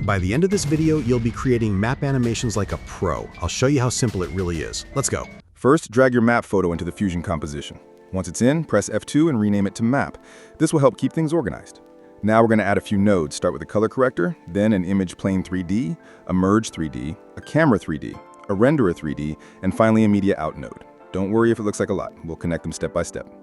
By the end of this video, you'll be creating map animations like a pro. I'll show you how simple it really is. Let's go. First, drag your map photo into the Fusion composition. Once it's in, press F2 and rename it to Map. This will help keep things organized. Now we're going to add a few nodes. Start with a color corrector, then an image plane 3D, a merge 3D, a camera 3D, a renderer 3D, and finally a media out node. Don't worry if it looks like a lot. We'll connect them step by step.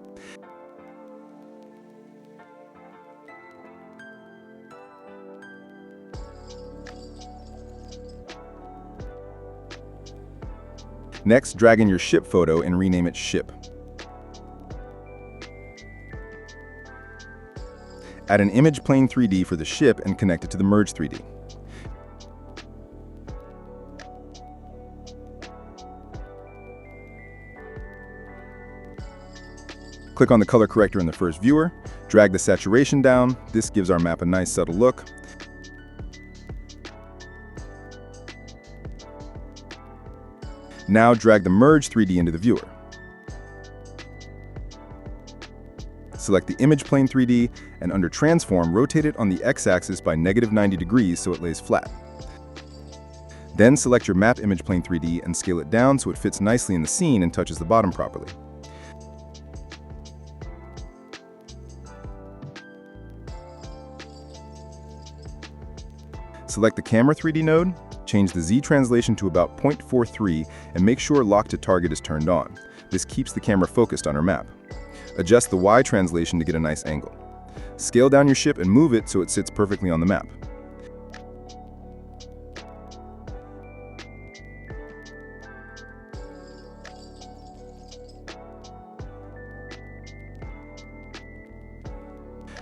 Next, drag in your ship photo and rename it Ship. Add an image plane 3D for the ship and connect it to the merge 3D. Click on the color corrector in the first viewer, drag the saturation down. This gives our map a nice subtle look. Now drag the merge 3D into the viewer. Select the image plane 3D and under transform, rotate it on the x-axis by -90 degrees so it lays flat. Then select your map image plane 3D and scale it down so it fits nicely in the scene and touches the bottom properly. Select the camera 3D node, change the Z translation to about 0.43 and make sure lock to target is turned on. This keeps the camera focused on our map. Adjust the Y translation to get a nice angle. Scale down your ship and move it so it sits perfectly on the map.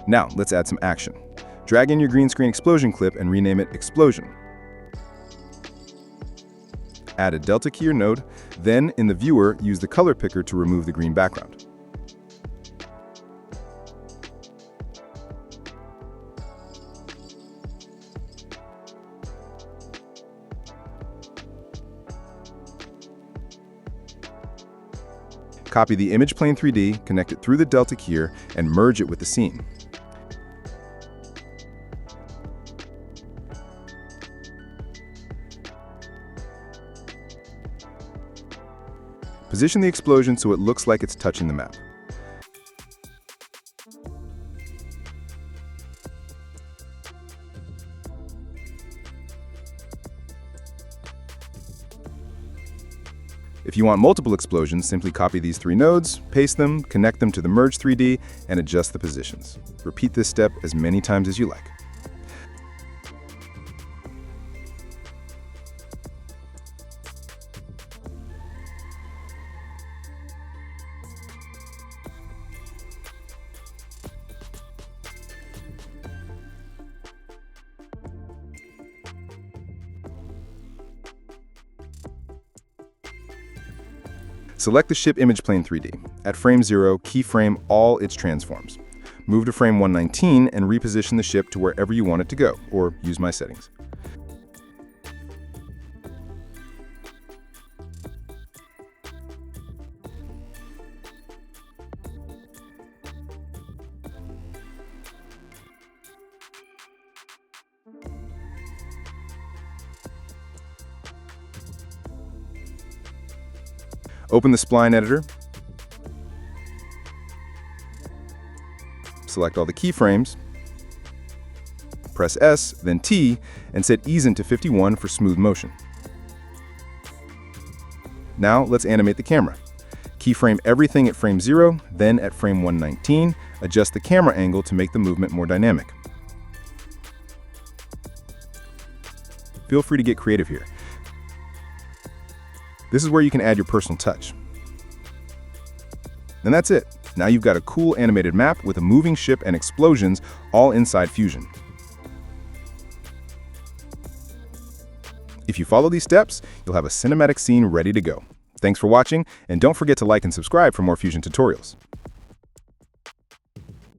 Now, let's add some action. Drag in your green screen explosion clip and rename it Explosion. Add a delta key or node, then in the viewer, use the color picker to remove the green background. Copy the image plane 3D, connect it through the delta keyer, and merge it with the scene. Position the explosion so it looks like it's touching the map. If you want multiple explosions, simply copy these 3 nodes, paste them, connect them to the merge 3D, and adjust the positions. Repeat this step as many times as you like. Select the ship image plane 3D. At frame 0, keyframe all its transforms. Move to frame 119 and reposition the ship to wherever you want it to go, or use my settings. Open the spline editor, select all the keyframes, press S, then T, and set ease into 51 for smooth motion. Now let's animate the camera. Keyframe everything at frame 0, then at frame 119, adjust the camera angle to make the movement more dynamic. Feel free to get creative here. This is where you can add your personal touch. And that's it. Now you've got a cool animated map with a moving ship and explosions all inside Fusion. If you follow these steps, you'll have a cinematic scene ready to go. Thanks for watching, and don't forget to like and subscribe for more Fusion tutorials.